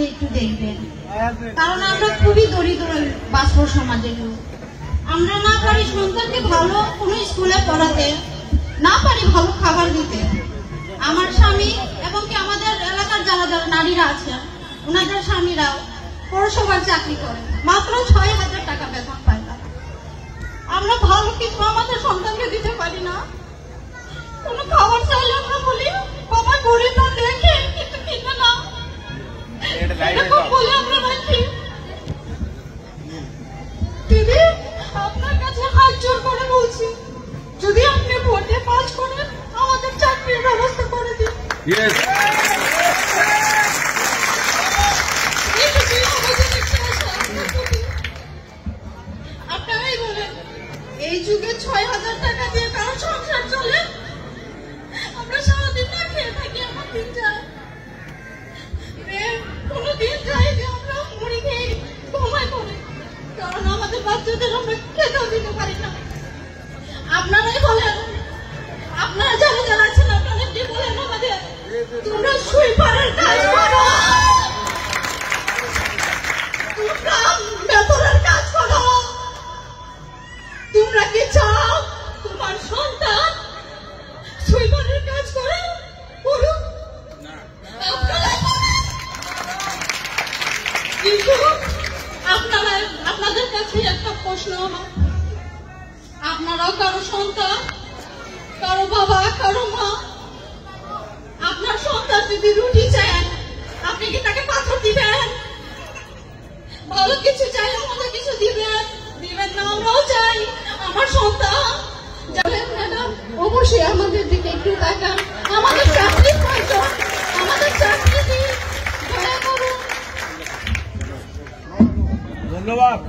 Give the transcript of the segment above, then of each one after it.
একটু দেখবেন, কারণ আমরা খুবই দরিদ্র বাস্তব সমাজের লোক। আমরা না পারি সন্তানকে ভালো কোনো স্কুলে পড়াতে, না পারি ভালো খাবার দিতে। আমার স্বামী এবং কি আমাদের এলাকার যারা যারা নারীরা আছেন, ওনাদের স্বামীরাও পৌরসভার চাকরি করে, মাত্র ৬,০০০ টাকা বেতন পায় তারা। আমরা ভালো কিছু আমাদের সন্তানকে দিতে পারি না। কোনো খাবার চাইলে আমরা বলি বাবা গরিব না, দেখে কিন্তু কিনে না, এরকম বলে আমরা রাখি। দিদি, আপনার কাছে হাত জোর করে বলছি, যদি আপনি ভোটে পাস করেন আমাদের চাকরির ব্যবস্থা করে দিন। আপনারাই বলেন, এই যুগে ৬,০০০ টাকা দিয়ে কারো সংসার চলে? আমরা সারাদিন না খেয়ে থাকি, আমার দিন যায়, কোনো দিন যায় যে আমরা মুড়ি খেয়ে ঘুমাই পড়ি, কারণ আমাদের বাচ্চাদের আমরা খেতেও দিতে পারি না। আপনারাই বলেন, আপনারা যারা যারা আছেন আপনারা কি বলেন আমাদের, তোমরা সুইপারের কাজ করো, তোমরা বেতনের কাজ করো। তোমরা কি চাও তোমার সন্তান সুইপারের কাজ করে করুক? কিন্তু আপনাদের কাছে একটা প্রশ্ন, আপনারাও কারো সন্তান, কারো বাবা, কারো মা। আপনার সন্তান যদি রুটি চায়, আপনি কি তাকে পাথর দিবেন? ভালো কিছু চাইলে আমাদের কিছু দিবেন না? আমরাও চাই আমার সন্তান যাবেন। ম্যাডাম, অবশ্যই আমাদের দিকে একটু তাকান, আমাদের চাকরি প্রয়োজন, আমাদের চাকরি দিন, দয়া করুন। ধন্যবাদ।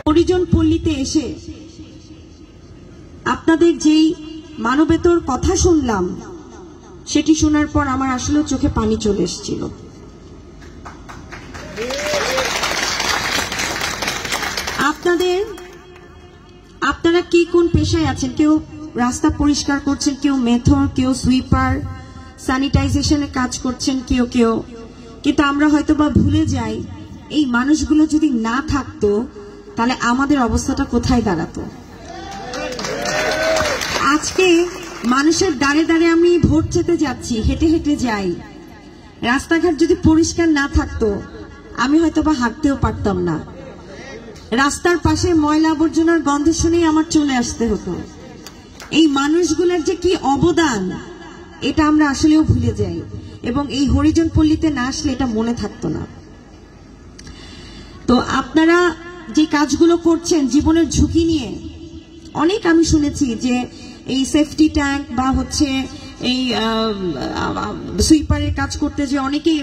হরিজন পল্লীতে এসে আপনাদের যেই মানবেতর কথা শুনলাম, সেটি শোনার পর আমার আসলে চোখে পানি চলে এসেছিল। আপনারা কি কোন পেশায় আছেন? কেউ রাস্তা পরিষ্কার করছেন, কেউ মেথর, কেউ সুইপার, স্যানিটাইজেশনের কাজ করছেন কেউ। কিন্তু আমরা হয়তো বা ভুলে যাই, এই মানুষগুলো যদি না থাকতো তাহলে আমাদের অবস্থাটা কোথায় দাঁড়াতো। আজকে মানুষের দাঁড়ে দাঁড়ে আমি ভোট চেতে যাচ্ছি, হেঁটে হেঁটে যাই, রাস্তাঘাট যদি পরিষ্কার না থাকতো আমি হয়তো বা হাঁটতেও পারতাম না। রাস্তার পাশে ময়লা আবর্জনার গন্ধ শুনেই আমার চলে আসতে হতো। এই মানুষগুলোর যে কি অবদান, এটা আমরা আসলেও ভুলে যাই, এবং এই হরিজন পল্লীতে না আসলে এটা মনে থাকতো না। তো আপনারা যে কাজগুলো করছেন জীবনের ঝুঁকি নিয়ে, অনেক আমি শুনেছি যে এই সেফটি ট্যাঙ্ক বা হচ্ছে এই সুইপারের কাজ করতে যে অনেকেই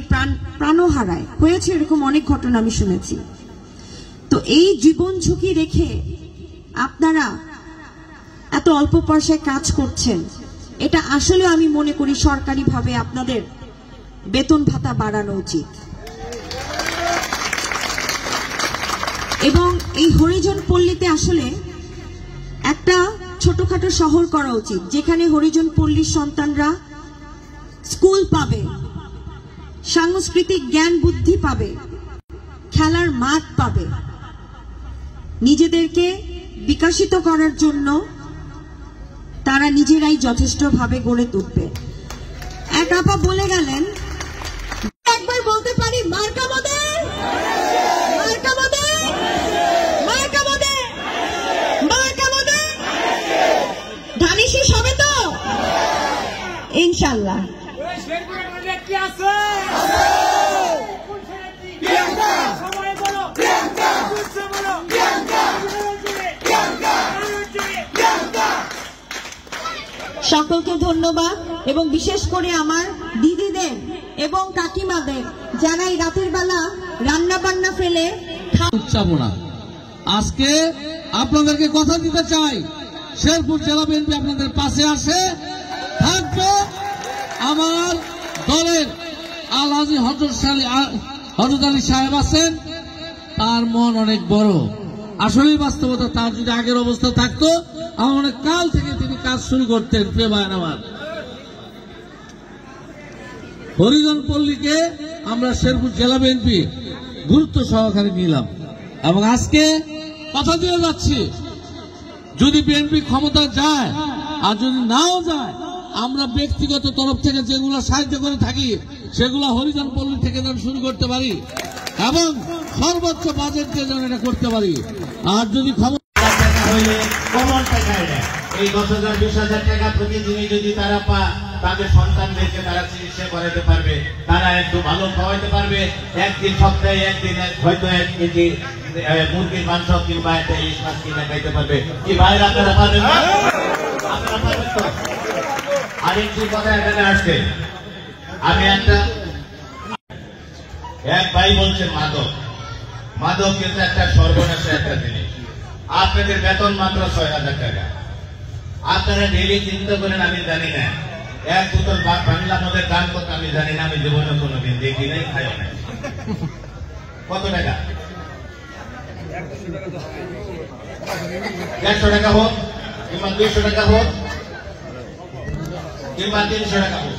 প্রাণও হারায়, হয়েছে এরকম অনেক ঘটনা আমি শুনেছি। তো এই জীবন ঝুঁকি রেখে আপনারা এত অল্প পয়সায় কাজ করছেন, এটা আসলে আমি মনে করি সরকারিভাবে আপনাদের বেতন ভাতা বাড়ানো উচিত। এবং এই হরিজন পল্লীতে আসলে একটা ছোটখাটো শহর করা উচিত, যেখানে হরিজন পল্লীর সন্তানরা স্কুল পাবে, সাংস্কৃতিক জ্ঞান বুদ্ধি পাবে, খেলার মাঠ পাবে, নিজেদেরকে বিকশিত করার জন্য তারা নিজেরাই যথেষ্টভাবে গড়ে তুলবে। এক আপা বলে গেলেন, একবার বলতে পারি মার্কা মোদের, মার্কা মোদের, মার্কা মোদের, মার্কা মোদের। ধানি শেষ হবে তো ইনশাল্লাহ। সকলকে ধন্যবাদ, এবং বিশেষ করে আমার দিদিদের এবং কাকিমাদের যারা এই রাতের বেলা রান্না বান্না ফেলে উৎসাবনা। আজকে আপনাদেরকে কথা দিতে চাই, শেরপুর জেলা বিএনপি আপনাদের পাশে আসে থাকবে। আমার দলের আলহাজি হযরত আলী সাহেব আছেন, তার মন অনেক বড়। আসলেই বাস্তবতা, তার যদি আগের অবস্থা থাকতো আমার অনেক কাল থেকে তিনি কাজ শুরু করতেন। প্রিয় ভাইয়ের আমার, হরিজন পল্লীকে আমরা শেরপুর জেলা বিএনপি গুরুত্ব সহকারে নিলাম এবং আজকে কথা দিয়ে যাচ্ছি, যদি বিএনপি ক্ষমতা যায় আর যদি নাও যায়, আমরা ব্যক্তিগত তরফ থেকে যেগুলো সাহায্য করে থাকি সেগুলো হরিজন পল্লী থেকে যেন শুরু করতে পারি এবং সর্বোচ্চ বাজেট দিয়ে যেন এটা করতে পারি। আর যদি ক্ষমতা হইলে কমন টাকায় নেয়, এই 10,000 20,000 টাকা প্রতিদিনই যদি তারা তাদের সন্তানদেরকে তারা চিকিৎসা করাতে পারবে, তারা একটু ভালো খাওয়াইতে পারবে, একদিন সপ্তাহে একদিন হয়তো 1 কেজি মুরগির মাংস কিংবা একটা ইলিশ মাছ কিনে খাইতে পারবে। কি ভাইরা আপনারা পারবেন না? আপনারা পারবেন তো? আরেকটি কথা এখানে আসছে, আমি এক ভাই বলছে মাদক কিন্তু একটা সর্বনাশ একটা জিনিস। আপনাদের বেতন মাত্র 6,000 টাকা, আপনারা ডেইলি চিন্তা করেন, আমি জানি না 1 বোতল বাংলা মদের দাম কত আমি জানি না, আমি জীবনে কোনোদিন দেখি নাই, খাইও নাই। কত টাকা? 150 টাকা হোক কিংবা 200 টাকা হোক কিংবা 300 টাকা হোক,